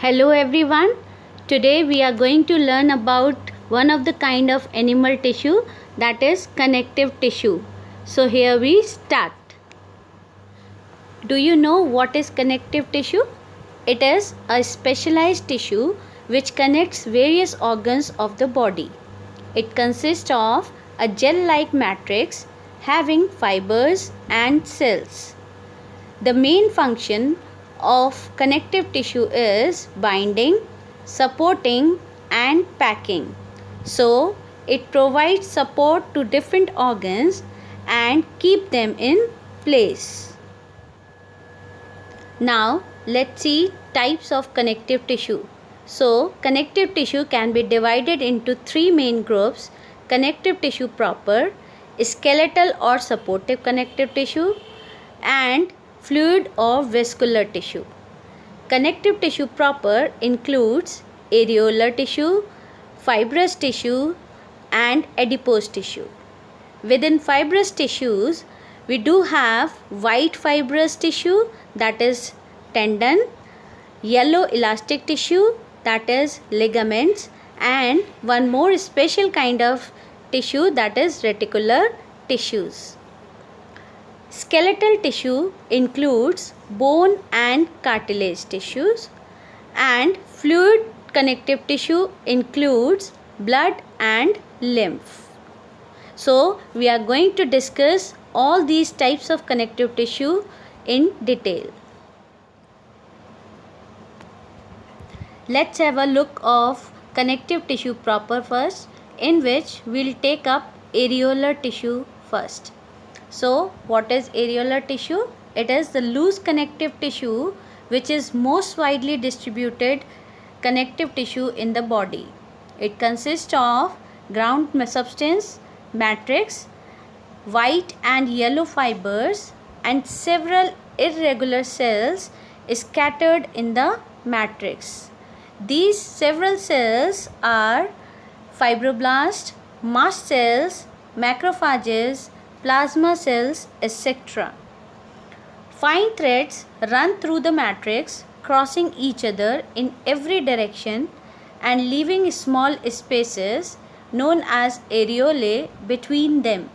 Hello everyone. Today we are going to learn about one of the kind of animal tissue, that is connective tissue. So here we start. Do you know what is connective tissue? It is a specialized tissue which connects various organs of the body. It consists of a gel-like matrix having fibers and cells. The main function of connective tissue is binding, supporting and packing. So, it provides support to different organs and keep them in place. Now, let's see types of connective tissue. So, connective tissue can be divided into three main groups: connective tissue proper, skeletal or supportive connective tissue, and fluid or vascular tissue. Connective tissue proper includes areolar tissue, fibrous tissue and adipose tissue. Within fibrous tissues, we do have white fibrous tissue, that is tendon, yellow elastic tissue, that is ligaments, and one more special kind of tissue, that is reticular tissues. Skeletal tissue includes bone and cartilage tissues, and fluid connective tissue includes blood and lymph. So, we are going to discuss all these types of connective tissue in detail. Let's have a look of connective tissue proper first, in which we will take up areolar tissue first. So, what is areolar tissue? It is the loose connective tissue which is most widely distributed connective tissue in the body. It consists of ground substance, matrix, white and yellow fibers and several irregular cells scattered in the matrix. These several cells are fibroblasts, mast cells, macrophages, plasma cells, etc. Fine threads run through the matrix, crossing each other in every direction and leaving small spaces known as areolae between them.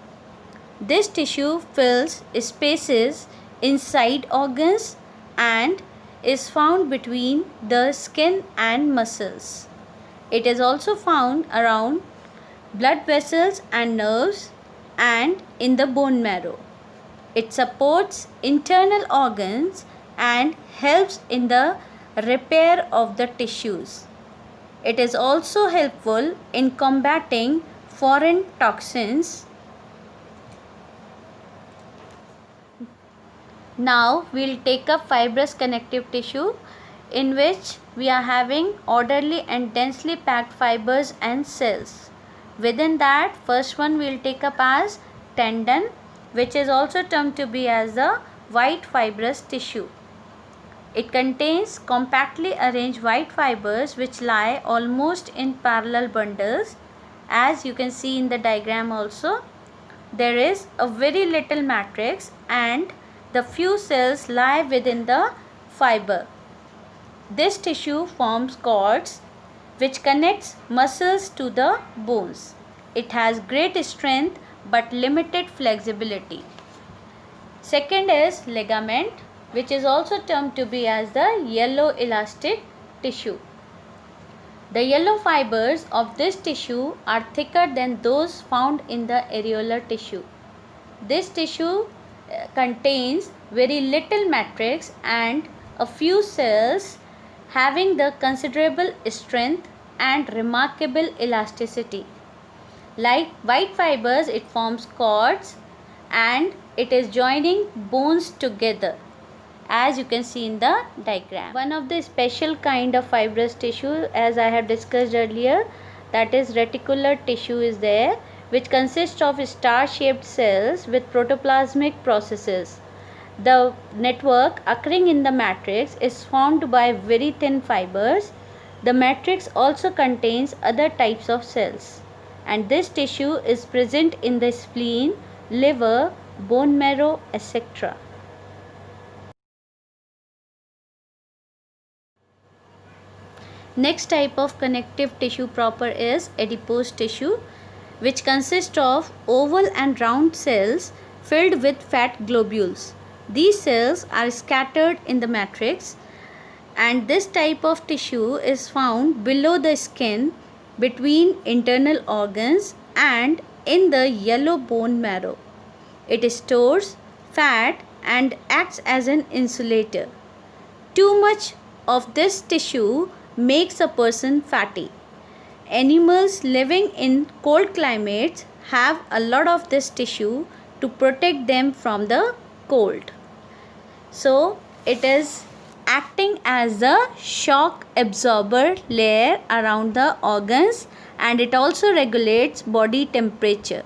This tissue fills spaces inside organs and is found between the skin and muscles. It is also found around blood vessels and nerves and in the bone marrow. It supports internal organs and helps in the repair of the tissues. It is also helpful in combating foreign toxins. Now we will take up fibrous connective tissue, in which we are having orderly and densely packed fibers and cells. Within that, first one we will take up as tendon, which is also termed to be as the white fibrous tissue. It contains compactly arranged white fibers which lie almost in parallel bundles. As you can see in the diagram also, there is a very little matrix and the few cells lie within the fiber. This tissue forms cords which connects muscles to the bones. It has great strength but limited flexibility. Second is ligament, which is also termed to be as the yellow elastic tissue. The yellow fibers of this tissue are thicker than those found in the areolar tissue. This tissue contains very little matrix and a few cells having the considerable strength and remarkable elasticity. Like white fibers, it forms cords and it is joining bones together, as you can see in the diagram. One of the special kind of fibrous tissue, as I have discussed earlier, that is reticular tissue is there, which consists of star-shaped cells with protoplasmic processes. The network occurring in the matrix is formed by very thin fibers. The matrix also contains other types of cells, and this tissue is present in the spleen, liver, bone marrow, etc. Next type of connective tissue proper is adipose tissue, which consists of oval and round cells filled with fat globules. These cells are scattered in the matrix, and this type of tissue is found below the skin, between internal organs, and in the yellow bone marrow. It stores fat and acts as an insulator. Too much of this tissue makes a person fatty. Animals living in cold climates have a lot of this tissue to protect them from the cold. So it is acting as the shock absorber layer around the organs, and it also regulates body temperature.